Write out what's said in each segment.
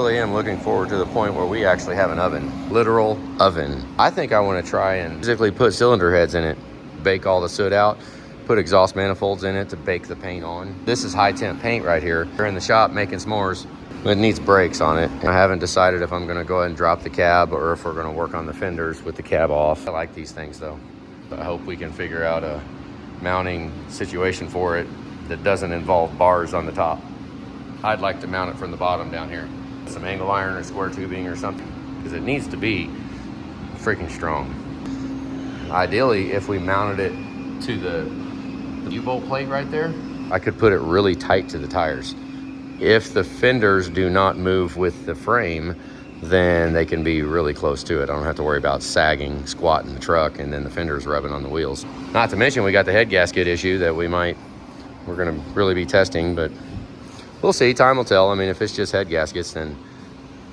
Really am looking forward to the point where we actually have an oven, literal oven. I think I want to try and physically put cylinder heads in it, bake all the soot out, put exhaust manifolds in it to bake the paint on. This is high temp paint right here. We're in the shop making s'mores. It needs brakes on it. I haven't decided if I'm gonna go ahead and drop the cab or if we're gonna work on the fenders with the cab off. I like these things though. I hope we can figure out a mounting situation for it that doesn't involve bars on the top. I'd like to mount it from the bottom down here. Some angle iron or square tubing or something, because it needs to be freaking strong. Ideally, if we mounted it to the U-bolt plate right there, I could put it really tight to the tires. If the fenders do not move with the frame, then they can be really close to it. I don't have to worry about sagging, squatting the truck, and then the fenders rubbing on the wheels. Not to mention, we got the head gasket issue that we're gonna really be testing, but we'll see, time will tell. I mean, if it's just head gaskets, then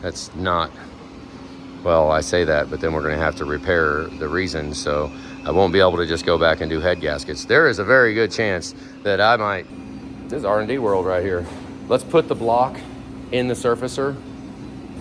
that's not, well, I say that, but then we're gonna have to repair the reason, so I won't be able to just go back and do head gaskets. There is a very good chance that I might, this is R&D world right here. Let's put the block in the surfacer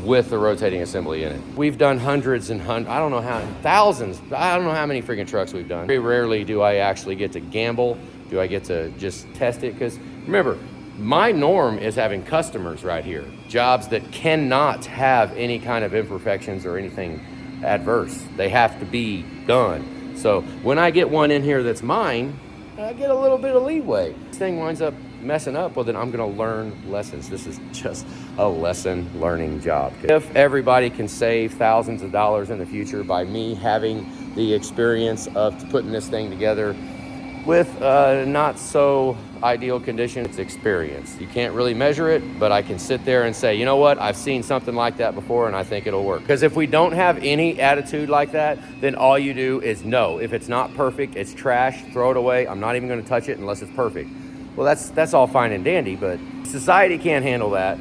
with the rotating assembly in it. We've done hundreds and hundreds, I don't know how, thousands, I don't know how many freaking trucks we've done. Very rarely do I actually get to gamble, do I get to just test it, because remember, my norm is having customers right here, jobs that cannot have any kind of imperfections or anything adverse. They have to be done. So when I get one in here that's mine, I get a little bit of leeway. This thing winds up messing up, well then I'm gonna learn lessons. This is just a lesson learning job. If everybody can save thousands of dollars in the future by me having the experience of putting this thing together with not so ideal conditions, it's experience. You can't really measure it, but I can sit there and say, you know what, I've seen something like that before and I think it'll work. Because if we don't have any attitude like that, then all you do is no. If it's not perfect, it's trash, throw it away. I'm not even gonna touch it unless it's perfect. Well, that's all fine and dandy, but society can't handle that.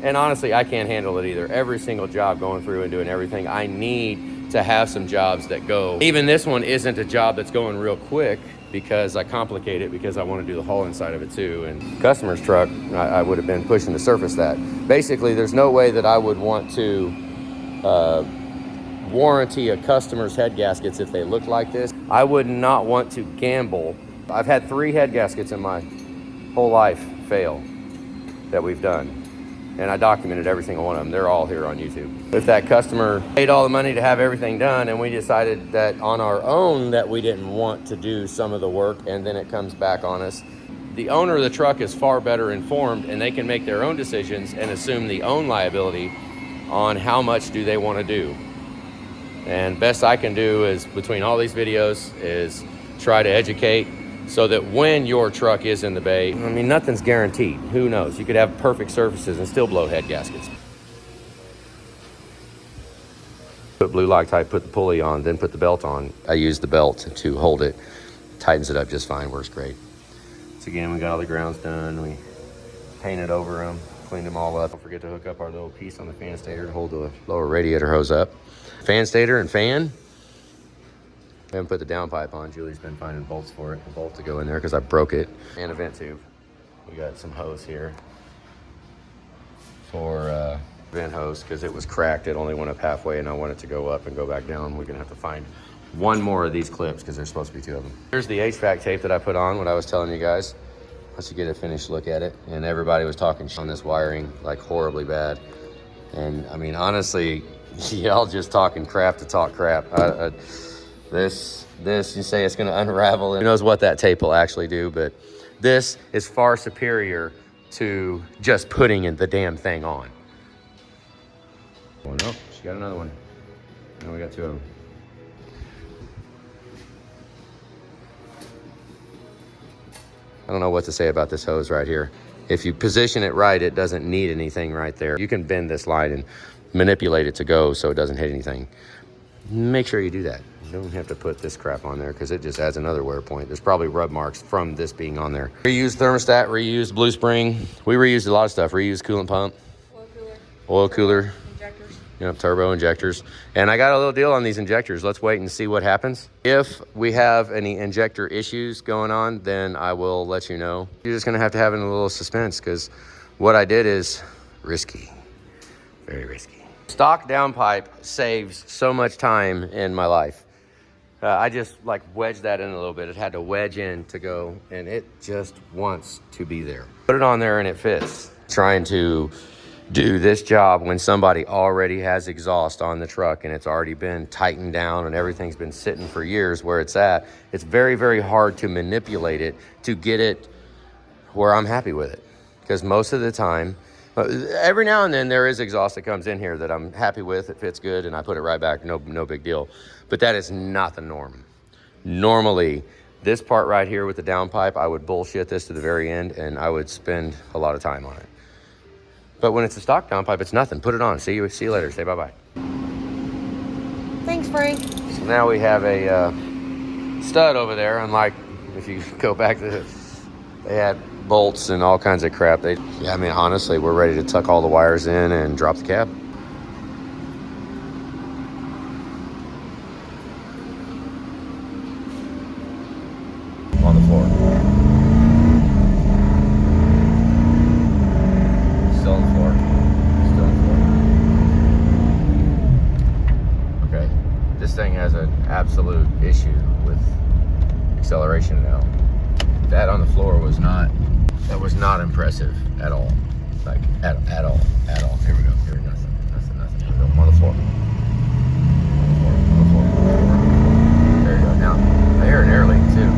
And honestly, I can't handle it either. Every single job going through and doing everything, I need to have some jobs that go. Even this one isn't a job that's going real quick, because I complicate it because I want to do the hull inside of it too. And customer's truck, I would have been pushing to surface that. Basically, there's no way that I would want to warranty a customer's head gaskets if they look like this. I would not want to gamble. I've had 3 head gaskets in my whole life fail that we've done. And I documented every single one of them. They're all here on YouTube. If that customer paid all the money to have everything done and we decided that on our own that we didn't want to do some of the work and then it comes back on us, the owner of the truck is far better informed and they can make their own decisions and assume the own liability on how much do they want to do. And best I can do is, between all these videos, is try to educate so that when your truck is in the bay, I mean, nothing's guaranteed. Who knows? You could have perfect surfaces and still blow head gaskets. Put blue Loctite, put the pulley on, then put the belt on. I use the belt to hold it. Tightens it up just fine, works great. So again, we got all the grounds done. We painted over them, cleaned them all up. Don't forget to hook up our little piece on the fan stator to hold the lower radiator hose up. Fan stator and fan. I haven't put the downpipe on. Julie's been finding bolts for it, a bolt to go in there because I broke it. And a vent tube. We got some hose here for vent hose because it was cracked. It only went up halfway and I want it to go up and go back down. We're gonna have to find one more of these clips because there's supposed to be 2 of them. Here's the HVAC tape that I put on, what I was telling you guys. Let's get a finished look at it. And everybody was talking on this wiring like horribly bad. And I mean, honestly, y'all just talking crap to talk crap. This, you say it's gonna unravel. Who knows what that tape will actually do, but this is far superior to just putting the damn thing on. Oh no, she got another one. Now we got 2 of them. I don't know what to say about this hose right here. If you position it right, it doesn't need anything right there. You can bend this line and manipulate it to go so it doesn't hit anything. Make sure you do that. You don't have to put this crap on there because it just adds another wear point. There's probably rub marks from this being on there. Reused thermostat, reused blue spring. We reused a lot of stuff. Reused coolant pump. Oil cooler. Injectors. Yep, turbo injectors. And I got a little deal on these injectors. Let's wait and see what happens. If we have any injector issues going on, then I will let you know. You're just gonna have to have it in a little suspense because what I did is risky. Very risky. Stock downpipe saves so much time in my life. I just like wedged that in a little bit. It had to wedge in to go, and it just wants to be there. Put it on there and it fits. Trying to do this job when somebody already has exhaust on the truck and it's already been tightened down and everything's been sitting for years where it's at. It's very, very hard to manipulate it to get it where I'm happy with it. Because most of the time, every now and then there is exhaust that comes in here that I'm happy with. It fits good and I put it right back. No big deal. But that is not the norm. Normally, this part right here with the downpipe, I would bullshit this to the very end and I would spend a lot of time on it. But when it's a stock downpipe, it's nothing. Put it on. See you later. Say bye-bye. Thanks, Frank. So now we have a stud over there. Unlike if you go back to this, they had bolts and all kinds of crap. I mean, honestly, we're ready to tuck all the wires in and drop the cab. On the floor. Still on the floor. Still on the floor. Okay. This thing has an absolute issue with acceleration now. That on the floor was not impressive at all. Like at all. Here we go. Here, nothing. Here we go. I'm on the floor. On the floor. There you go. Now I hear an air leak too.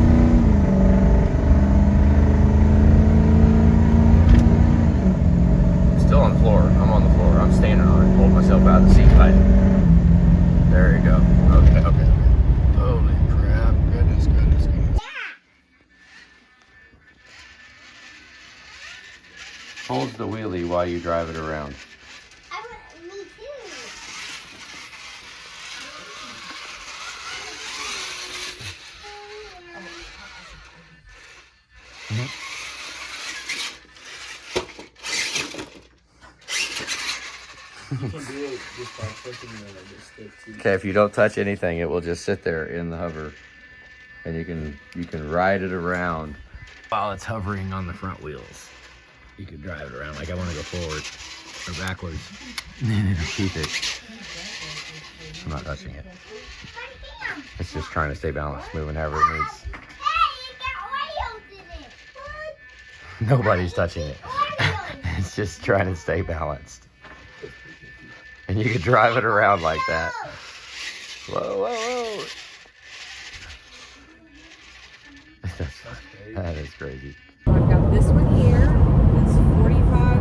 Still on the floor. I'm on the floor. I'm standing on it. Hold myself out of the seat tight. There you go. Okay. Holy crap. Goodness. Hold the wheelie while you drive it around. Me too. Okay, if you don't touch anything, it will just sit there in the hover, and you can ride it around while it's hovering on the front wheels. You can drive it around like I want to go forward or backwards, and it'll keep it. I'm not touching it. It's just trying to stay balanced, moving however it needs. Nobody's touching it. It's just trying to stay balanced. And you can drive it around like that. Whoa. That is crazy. I've got this one here that's 45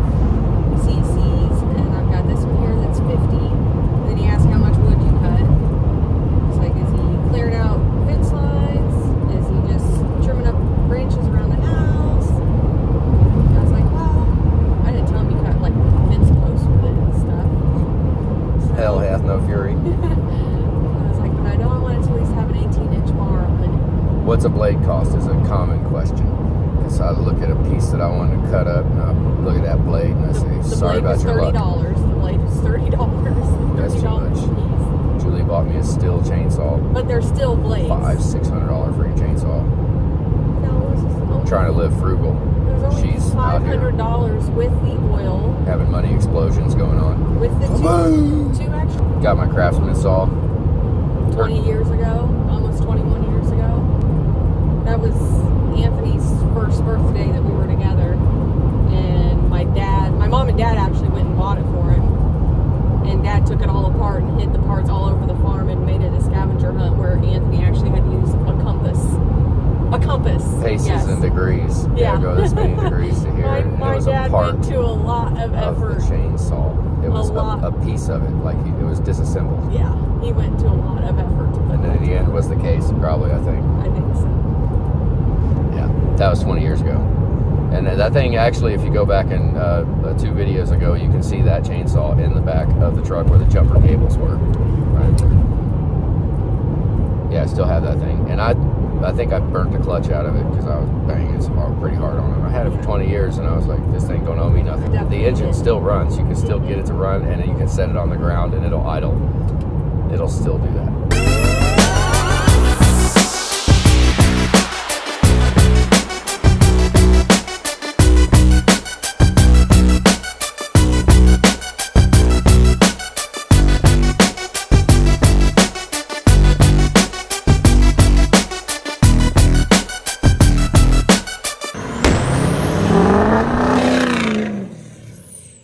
cc's, and I've got this one here that's 50. And then he asked how much wood you cut. It's like, is he clearing out fence lines? Is he just trimming up branches around the house? I was like, well, I didn't tell him you cut like fence posts with it and stuff. So, Hell hath no fury. I was like, but I know I want to at least have an 18-inch bar on it. What's a blade cost is a common question. So I look at a piece that I want to cut up, and I look at that blade, and I say, sorry about your luck. The blade was $30. That's too much. $30 Julie bought me a steel chainsaw. But they're still blades. $600 free chainsaw. No, this is I'm trying to live frugal. There's only She's out here $500 with the oil. having money explosions going on. With the two extra. Got my Craftsman saw. 20 years ago, almost 21 years ago. That was Anthony's first birthday that we were together. And my mom and dad actually went and bought it for him. And Dad took it all apart and hid the parts all over the farm and made it a scavenger hunt where Anthony actually had to use a compass. Paces and degrees. Yeah. Go this many degrees to here. My dad went to a lot of effort. The chainsaw. It was a a piece of it. Like it was disassembled. Yeah, he went to a lot of effort to put And then at the end was the case, probably, I think. I think so. Yeah, that was 20 years ago. And that thing, actually, if you go back and 2 videos ago, you can see that chainsaw in the back of the truck where the jumper cables were. Right there. Yeah, I still have that thing. And I think I burnt the clutch out of it because I was banging it pretty hard on it. I had it for 20 years, and I was like, this thing don't owe me nothing. The engine still runs. You can still get it to run, and then you can set it on the ground, and it'll idle. It'll still do that.